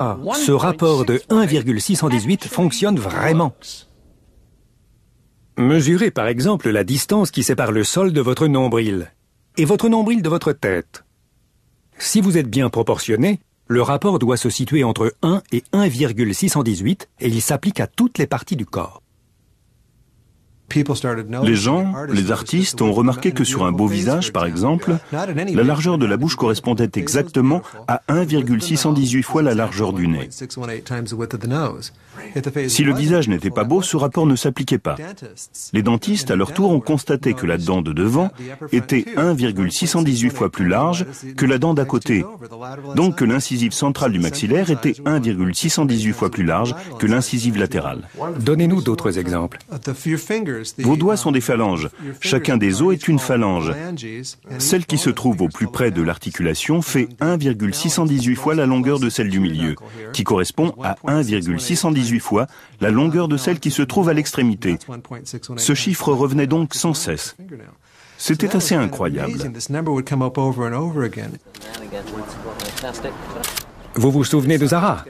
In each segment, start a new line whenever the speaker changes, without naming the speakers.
ce rapport de 1,618 fonctionne vraiment. Mesurez par exemple la distance qui sépare le sol de votre nombril et votre nombril de votre tête. Si vous êtes bien proportionné, le rapport doit se situer entre 1 et 1,618 et il s'applique à toutes les parties du corps.
Les gens, les artistes ont remarqué que sur un beau visage, par exemple, la largeur de la bouche correspondait exactement à 1,618 fois la largeur du nez. Si le visage n'était pas beau, ce rapport ne s'appliquait pas. Les dentistes, à leur tour, ont constaté que la dent de devant était 1,618 fois plus large que la dent d'à côté, donc que l'incisive centrale du maxillaire était 1,618 fois plus large que l'incisive latérale.
Donnez-nous d'autres exemples.
Vos doigts sont des phalanges. Chacun des os est une phalange. Celle qui se trouve au plus près de l'articulation fait 1,618 fois la longueur de celle du milieu, qui correspond à 1,618 fois la longueur de celle qui se trouve à l'extrémité. Ce chiffre revenait donc sans cesse. C'était assez incroyable.
Vous vous souvenez de Zara?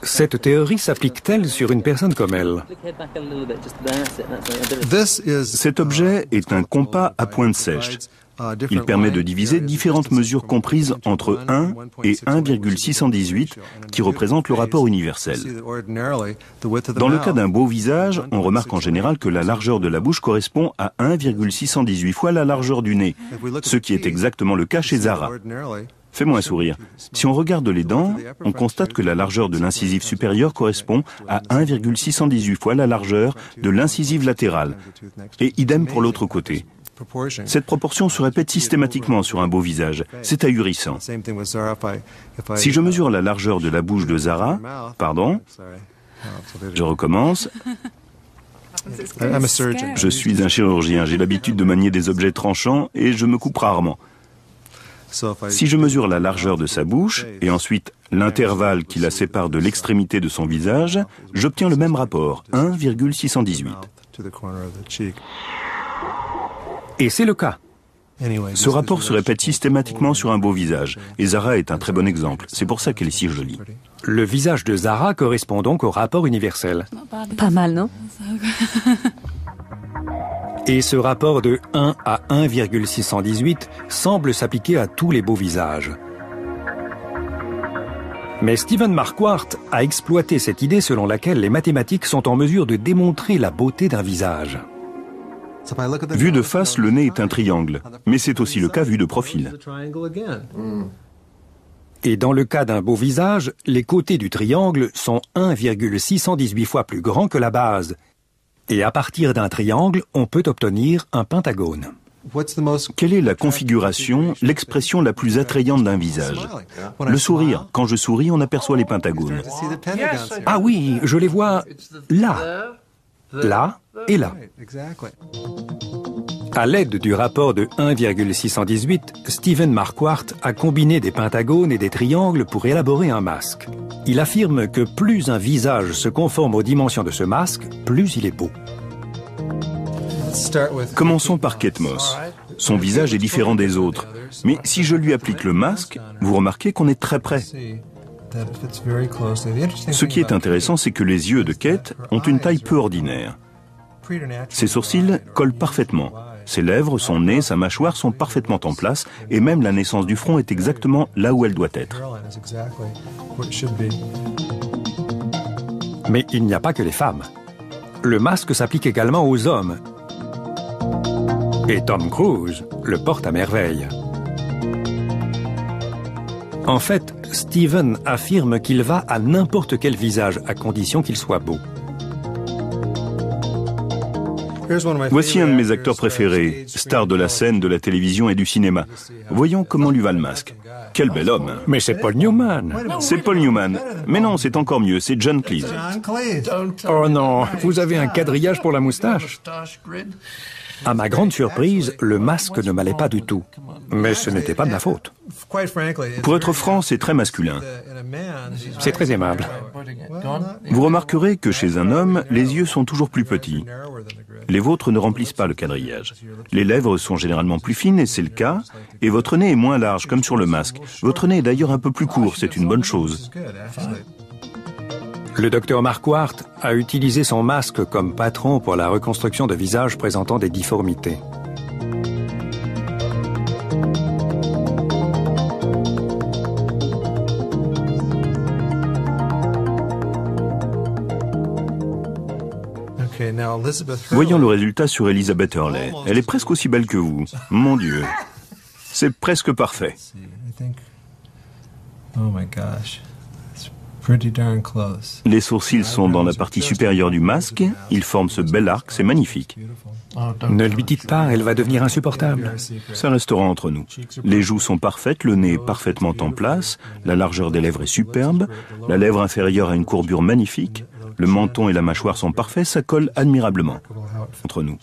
Cette théorie s'applique-t-elle sur une personne comme elle?
Cet objet est un compas à pointe sèche. Il permet de diviser différentes mesures comprises entre 1 et 1,618 qui représentent le rapport universel. Dans le cas d'un beau visage, on remarque en général que la largeur de la bouche correspond à 1,618 fois la largeur du nez, ce qui est exactement le cas chez Zara. Fais-moi un sourire. Si on regarde les dents, on constate que la largeur de l'incisive supérieure correspond à 1,618 fois la largeur de l'incisive latérale, et idem pour l'autre côté. Cette proportion se répète systématiquement sur un beau visage. C'est ahurissant. Si je mesure la largeur de la bouche de Zara, je recommence. Je suis un chirurgien, j'ai l'habitude de manier des objets tranchants et je me coupe rarement. Si je mesure la largeur de sa bouche et ensuite l'intervalle qui la sépare de l'extrémité de son visage, j'obtiens le même rapport, 1,618.
Et c'est le cas.
Ce rapport se répète systématiquement sur un beau visage, et Zara est un très bon exemple. C'est pour ça qu'elle est si jolie.
Le visage de Zara correspond donc au rapport universel.
Pas mal, non?
Et ce rapport de 1 à 1,618 semble s'appliquer à tous les beaux visages. Mais Stephen Marquardt a exploité cette idée selon laquelle les mathématiques sont en mesure de démontrer la beauté d'un visage.
Vu de face, le nez est un triangle, mais c'est aussi le cas vu de profil.
Et dans le cas d'un beau visage, les côtés du triangle sont 1,618 fois plus grands que la base. Et à partir d'un triangle, on peut obtenir un pentagone.
Quelle est la configuration, l'expression la plus attrayante d'un visage? Le sourire. Quand je souris, on aperçoit les pentagones.
Ah oui, je les vois là, là et là. À l'aide du rapport de 1,618, Stephen Marquardt a combiné des pentagones et des triangles pour élaborer un masque. Il affirme que plus un visage se conforme aux dimensions de ce masque, plus il est beau.
Commençons par Kate Moss. Son visage est différent des autres. Mais si je lui applique le masque, vous remarquez qu'on est très près. Ce qui est intéressant, c'est que les yeux de Kate ont une taille peu ordinaire. Ses sourcils collent parfaitement. Ses lèvres, son nez, sa mâchoire sont parfaitement en place et même la naissance du front est exactement là où elle doit être.
Mais il n'y a pas que les femmes. Le masque s'applique également aux hommes. Et Tom Cruise le porte à merveille. En fait, Stephen affirme qu'il va à n'importe quel visage à condition qu'il soit beau.
Voici un de mes acteurs préférés, star de la scène, de la télévision et du cinéma. Voyons comment lui va le masque. Quel bel homme.
Mais c'est Paul Newman.
C'est Paul Newman. Mais non, c'est encore mieux, c'est John Cleese.
Oh non, vous avez un quadrillage pour la moustache. À ma grande surprise, le masque ne m'allait pas du tout. Mais ce n'était pas de ma faute.
Pour être franc, c'est très masculin.
C'est très aimable.
Vous remarquerez que chez un homme, les yeux sont toujours plus petits. Les vôtres ne remplissent pas le quadrillage. Les lèvres sont généralement plus fines, et c'est le cas, et votre nez est moins large, comme sur le masque. Votre nez est d'ailleurs un peu plus court, c'est une bonne chose.
Le docteur Marquardt a utilisé son masque comme patron pour la reconstruction de visages présentant des difformités.
Voyons le résultat sur Elizabeth Hurley. Elle est presque aussi belle que vous. Mon Dieu. C'est presque parfait. Les sourcils sont dans la partie supérieure du masque. Ils forment ce bel arc, c'est magnifique.
Ne lui dites pas, elle va devenir insupportable.
Ça restera entre nous. Les joues sont parfaites, le nez est parfaitement en place, la largeur des lèvres est superbe, la lèvre inférieure a une courbure magnifique, le menton et la mâchoire sont parfaits, ça colle admirablement entre nous.